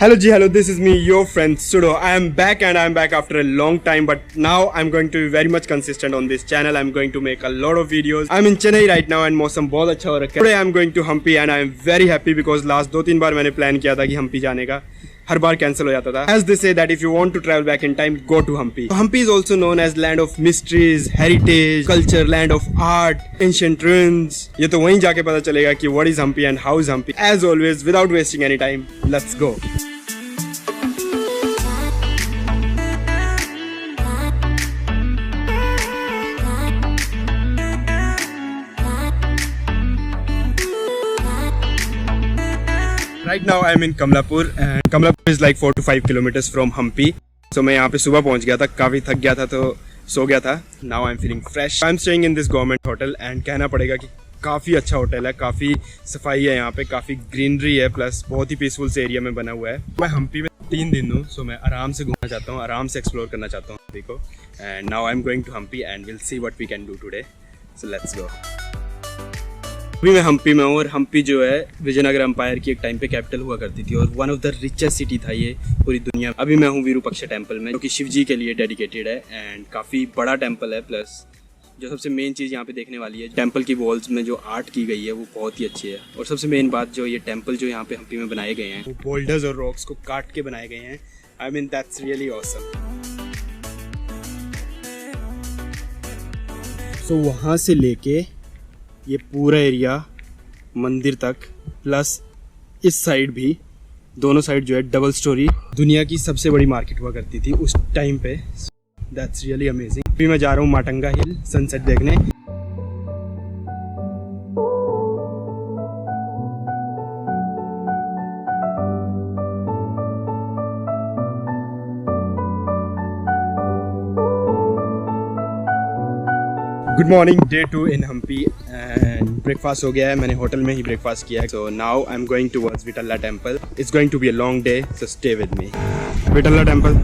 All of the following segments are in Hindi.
Hello G, hello, this is me, your friend Sudo. I am back and I am back after a long time, but now I'm going to be very much consistent on this channel. I'm going to make a lot of videos. I'm in Chennai right now and मौसम बहुत अच्छा हो रखा है. Today I'm going to Hampi and I am very happy because last 2-3 बार मैंने plan किया था कि Hampi जाने का, हर बार cancel हो जाता था. As they say that if you want to travel back in time, go to Hampi. Hampi is also known as land of mysteries, heritage, culture, land of art, ancient ruins. ये तो वहीं जाके पता चलेगा कि what is Hampi and how is Hampi. As always, without wasting any time, let's go. Right now I'm in Kamalapur and Kamalapur is like 4 to 5 kilometers from Hampi. So मैं यहाँ पे सुबह पहुँच गया था, काफ़ी थक गया था तो सो गया था. Now I'm feeling fresh. I'm staying in this government hotel and कहना पड़ेगा कि काफ़ी अच्छा होटल है, काफ़ी सफाई है यहाँ पे, काफ़ी ग्रीनरी है, प्लस बहुत ही पीसफुल से एरिया में बना हुआ है. मैं हम्पी में 3 दिन हूँ, सो मैं आराम से घूमना चाहता हूँ, आराम से एक्सप्लोर करना चाहता हूँ हम्पी को. And now I am going to Hampi and will see what we can do today. So let's go. अभी मैं हम्पी में हूँ और हम्पी जो है विजयनगर एम्पायर की एक टाइम पे कैपिटल हुआ करती थी और one of the richest city था ये पूरी दुनिया. अभी मैं हूँ विरूपाक्षा टेम्पल में, जो कि शिव जी के लिए डेडिकेटेड है एंड काफ़ी बड़ा टेम्पल है. प्लस जो सबसे मेन चीज़ यहाँ पे देखने वाली है, टेम्पल की वॉल्स में जो आर्ट की गई है वो बहुत ही अच्छी है. और सबसे मेन बात, जो ये टेम्पल जो यहाँ पे हम्पी में बनाए गए हैं वो बोल्डर्स और रॉक्स को काट के बनाए गए हैं. I mean that's really awesome. So वहाँ से लेके ये पूरा एरिया मंदिर तक, प्लस इस साइड भी, दोनों साइड जो है डबल स्टोरी, दुनिया की सबसे बड़ी मार्केट हुआ करती थी उस टाइम पे. That's really amazing. अभी मैं जा रहा हूँ माटंगा हिल सनसेट देखने. Good morning, day 2 in Hampi and breakfast हो गया है. मैंने होटल में ही ब्रेकफास्ट किया है. So now I am going towards Vittala temple. It's going to be a long day, so stay with me. Vittala temple.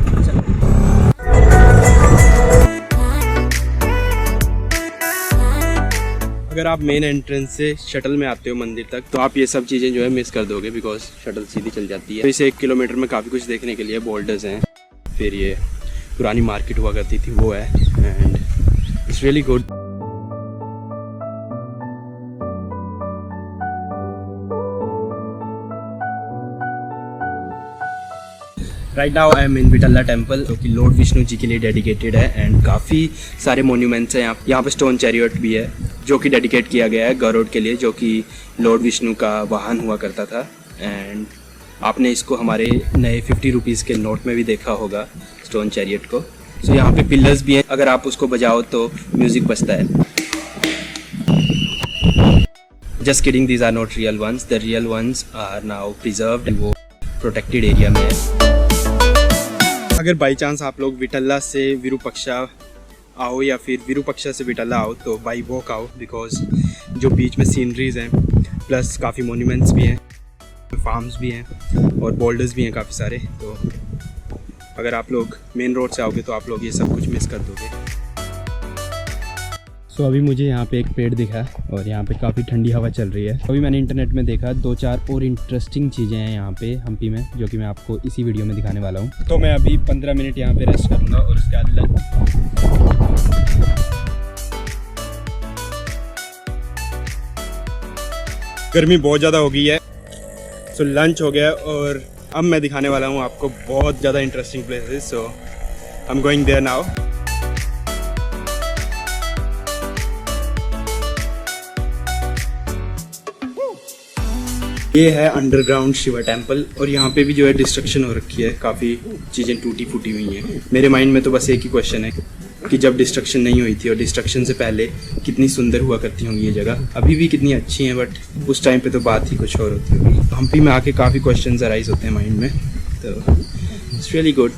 अगर आप मेन एंट्रेंस से शटल में आते हो मंदिर तक तो आप ये सब चीज़ें जो है मिस कर दोगे, बिकॉज शटल सीधी चल जाती है. तो इसे 1 किलोमीटर में काफ़ी कुछ देखने के लिए बोल्डर्स हैं, फिर ये पुरानी मार्केट हुआ करती थी वो है, and it's really good. Right now I am in Vittala temple, जो कि लॉर्ड विष्णु जी के लिए डेडिकेटेड है एंड काफ़ी सारे मोन्यूमेंट्स हैं यहाँ पे. स्टोन चैरियट भी है जो कि डेडिकेट किया गया है गरुड़ के लिए, जो कि लॉर्ड विष्णु का वाहन हुआ करता था. एंड आपने इसको हमारे नए 50 रुपीज़ के नोट में भी देखा होगा, स्टोन चैरियट को. सो यहाँ पे पिलर्स भी हैं, अगर आप उसको बजाओ तो म्यूज़िक बजता है. Just kidding, these are not real ones. The real ones are now preserved, वो प्रोटेक्टेड एरिया में है. अगर बाई चांस आप लोग विटल्ला से विरूपाक्षा आओ या फिर विरूपाक्षा से विटल्ला आओ तो बाई वॉक आओ, बिकॉज जो बीच में सीनरीज हैं, प्लस काफ़ी मोन्यूमेंट्स भी हैं, फार्म्स भी हैं और बोल्डर्स भी हैं काफ़ी सारे. तो अगर आप लोग मेन रोड से आओगे तो आप लोग ये सब कुछ मिस कर दोगे. तो अभी मुझे यहाँ पे एक पेड़ दिखा और यहाँ पे काफ़ी ठंडी हवा चल रही है. अभी मैंने इंटरनेट में देखा 2-4 और इंटरेस्टिंग चीज़ें हैं यहाँ पे हम्पी में, जो कि मैं आपको इसी वीडियो में दिखाने वाला हूँ. तो मैं अभी 15 मिनट यहाँ पे रेस्ट करूँगा और उसके बाद गर्मी बहुत ज़्यादा हो गई है, सो लंच हो गया और अब मैं दिखाने वाला हूँ आपको बहुत ज़्यादा interesting places. So I am going there now. ये है अंडरग्राउंड शिवा टेम्पल और यहाँ पे भी जो है डिस्ट्रक्शन हो रखी है, काफ़ी चीज़ें टूटी फूटी हुई हैं. मेरे माइंड में तो बस एक ही क्वेश्चन है कि जब डिस्ट्रक्शन नहीं हुई थी और डिस्ट्रक्शन से पहले कितनी सुंदर हुआ करती होंगी ये जगह. अभी भी कितनी अच्छी हैं, बट उस टाइम पे तो बात ही कुछ और होती होगी. हम्पी में आके काफ़ी क्वेश्चन अराइज होते हैं माइंड में, तो इट्स रियली गुड.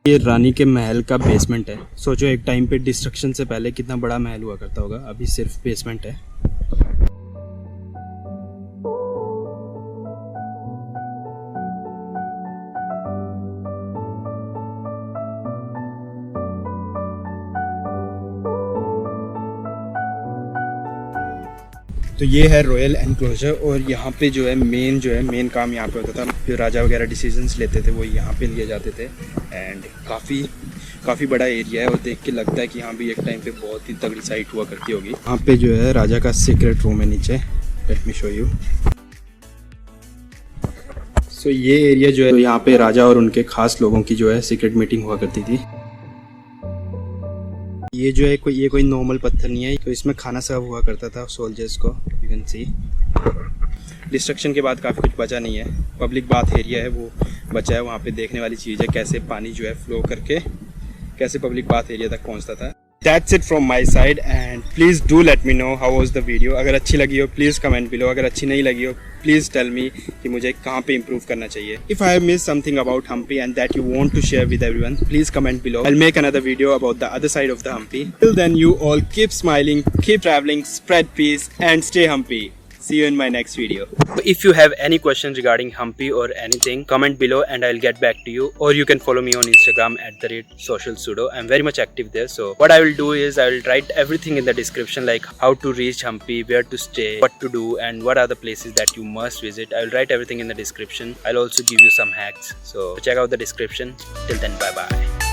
ये रानी के महल का बेसमेंट है. सोचो एक टाइम पे डिस्ट्रक्शन से पहले कितना बड़ा महल हुआ करता होगा, अभी सिर्फ बेसमेंट है. तो ये है रॉयल एनक्लोजर और यहाँ पे जो है मेन काम यहाँ पे होता था। जो राजा वगैरह डिसीजंस लेते थे वो यहाँ पे लिए जाते थे। एंड काफ़ी बड़ा एरिया है और देख के लगता है कि यहाँ भी एक टाइम पे बहुत ही तगड़ी साइट हुआ करती होगी। यहाँ पे जो है राजा का सीक्रेट रूम है नीचे, लेट मी शो यू। सो ये एरिया जो है यहाँ पे राजा और उनके खास लोगों की जो है सीक्रेट मीटिंग हुआ करती थी। ये जो है ये कोई नॉर्मल पत्थर नहीं है, तो इसमें खाना सर्व हुआ करता था सोल्जर्स को। यू कैन सी डिस्ट्रक्शन के बाद काफ़ी कुछ बचा नहीं है, पब्लिक बाथ एरिया है वो बचा है। वहाँ पे देखने वाली चीज़ है कैसे पानी जो है फ्लो करके कैसे पब्लिक बाथ एरिया तक पहुँचता था। That's it from my side and please do let me know how was the video। अगर अच्छी लगी हो प्लीज़ कमेंट बिलो, अगर अच्छी नहीं लगी हो प्लीज़ टेल मी कि मुझे कहाँ पे इम्प्रूव करना चाहिए। If I have missed something about Hampi and that you want to share with everyone, please comment below। I'll make another video about the other side of the Hampi। Till then you all keep smiling, keep traveling, spread peace and stay Hampi। See you in my next video। If you have any questions regarding Hampi or anything, comment below and I'll get back to you। Or you can follow me on Instagram @socialsudo। I'm very much active there। So what I will do is I will write everything in the description, like how to reach Hampi, where to stay, what to do, and what are the places that you must visit। I'll write everything in the description। I'll also give you some hacks, so check out the description। Till then, bye bye।